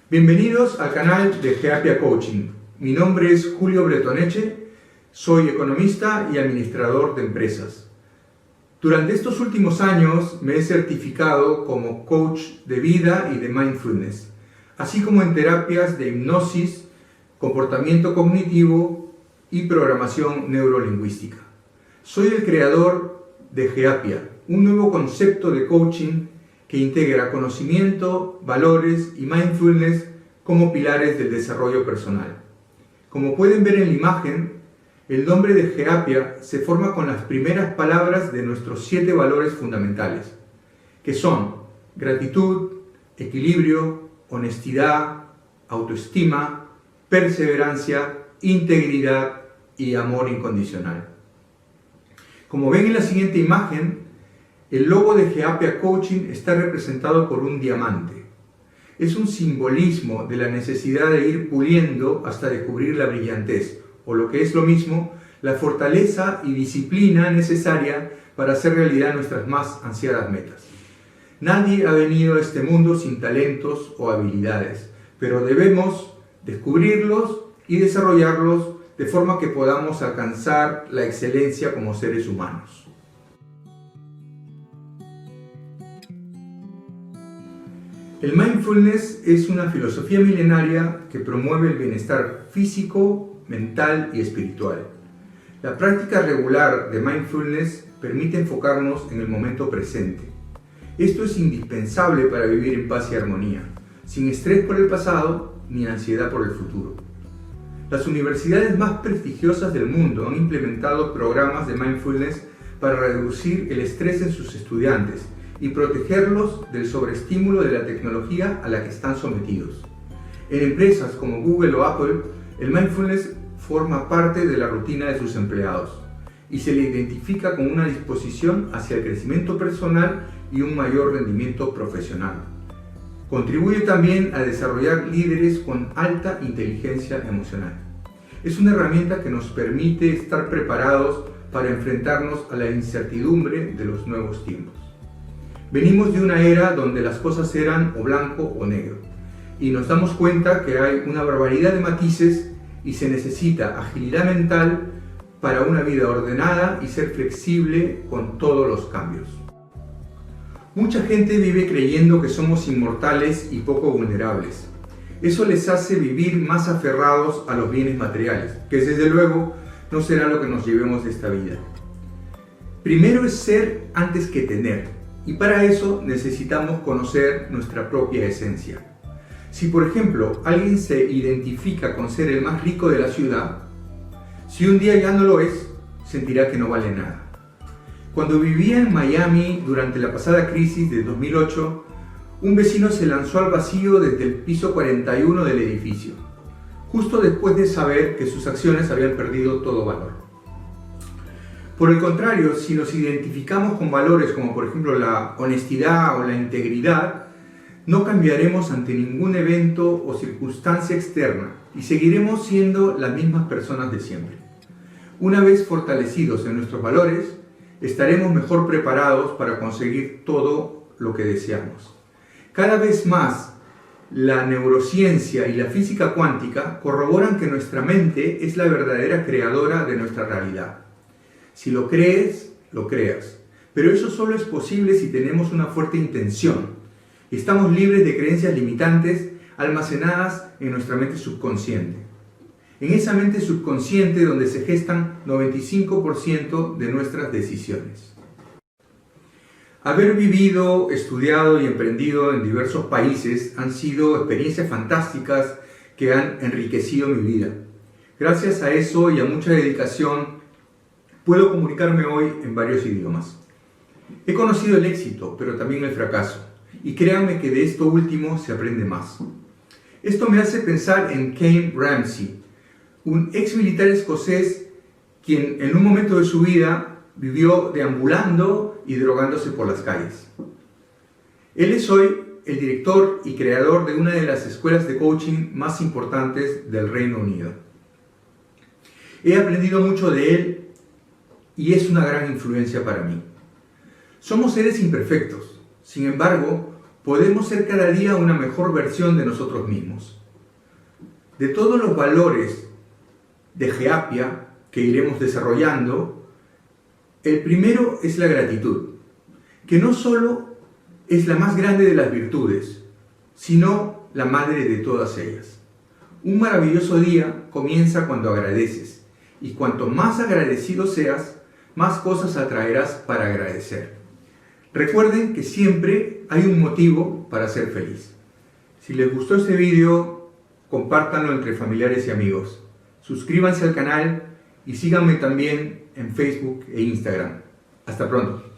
Bienvenidos al canal de Geapia Coaching. Mi nombre es Julio Bretoneche, soy economista y administrador de empresas. Durante estos últimos años me he certificado como coach de vida y de mindfulness, así como en terapias de hipnosis, comportamiento cognitivo y programación neurolingüística. Soy el creador de Geapia, un nuevo concepto de coaching que integra conocimiento, valores y mindfulness como pilares del desarrollo personal. Como pueden ver en la imagen, el nombre de Geapia se forma con las primeras palabras de nuestros 7 valores fundamentales, que son gratitud, equilibrio, honestidad, autoestima, perseverancia, integridad y amor incondicional. Como ven en la siguiente imagen, el logo de Geapia Coaching está representado por un diamante. Es un simbolismo de la necesidad de ir puliendo hasta descubrir la brillantez, o lo que es lo mismo, la fortaleza y disciplina necesaria para hacer realidad nuestras más ansiadas metas. Nadie ha venido a este mundo sin talentos o habilidades, pero debemos descubrirlos y desarrollarlos de forma que podamos alcanzar la excelencia como seres humanos. El mindfulness es una filosofía milenaria que promueve el bienestar físico, mental y espiritual. La práctica regular de mindfulness permite enfocarnos en el momento presente. Esto es indispensable para vivir en paz y armonía, sin estrés por el pasado ni ansiedad por el futuro. Las universidades más prestigiosas del mundo han implementado programas de mindfulness para reducir el estrés en sus estudiantes y protegerlos del sobreestímulo de la tecnología a la que están sometidos. En empresas como Google o Apple, el mindfulness forma parte de la rutina de sus empleados y se le identifica con una disposición hacia el crecimiento personal y un mayor rendimiento profesional. Contribuye también a desarrollar líderes con alta inteligencia emocional. Es una herramienta que nos permite estar preparados para enfrentarnos a la incertidumbre de los nuevos tiempos. Venimos de una era donde las cosas eran o blanco o negro, y nos damos cuenta que hay una barbaridad de matices y se necesita agilidad mental para una vida ordenada y ser flexible con todos los cambios. Mucha gente vive creyendo que somos inmortales y poco vulnerables. Eso les hace vivir más aferrados a los bienes materiales, que desde luego no será lo que nos llevemos de esta vida. Primero es ser antes que tener. Y para eso necesitamos conocer nuestra propia esencia. Si por ejemplo alguien se identifica con ser el más rico de la ciudad, si un día ya no lo es, sentirá que no vale nada. Cuando vivía en Miami durante la pasada crisis de 2008, un vecino se lanzó al vacío desde el piso 41 del edificio, justo después de saber que sus acciones habían perdido todo valor. Por el contrario, si nos identificamos con valores como por ejemplo la honestidad o la integridad, no cambiaremos ante ningún evento o circunstancia externa y seguiremos siendo las mismas personas de siempre. Una vez fortalecidos en nuestros valores, estaremos mejor preparados para conseguir todo lo que deseamos. Cada vez más, la neurociencia y la física cuántica corroboran que nuestra mente es la verdadera creadora de nuestra realidad. Si lo crees, lo creas. Pero eso solo es posible si tenemos una fuerte intención. Estamos libres de creencias limitantes almacenadas en nuestra mente subconsciente. En esa mente subconsciente donde se gestan 95% de nuestras decisiones. Haber vivido, estudiado y emprendido en diversos países han sido experiencias fantásticas que han enriquecido mi vida. Gracias a eso y a mucha dedicación, puedo comunicarme hoy en varios idiomas. He conocido el éxito, pero también el fracaso, y créanme que de esto último se aprende más. Esto me hace pensar en Kane Ramsey, un ex militar escocés quien en un momento de su vida vivió deambulando y drogándose por las calles. Él es hoy el director y creador de una de las escuelas de coaching más importantes del Reino Unido. He aprendido mucho de él y es una gran influencia para mí. Somos seres imperfectos, sin embargo, podemos ser cada día una mejor versión de nosotros mismos. De todos los valores de GEAPIA que iremos desarrollando, el primero es la gratitud, que no solo es la más grande de las virtudes, sino la madre de todas ellas. Un maravilloso día comienza cuando agradeces, y cuanto más agradecido seas, más cosas atraerás para agradecer. Recuerden que siempre hay un motivo para ser feliz. Si les gustó este video, compártanlo entre familiares y amigos. Suscríbanse al canal y síganme también en Facebook e Instagram. Hasta pronto.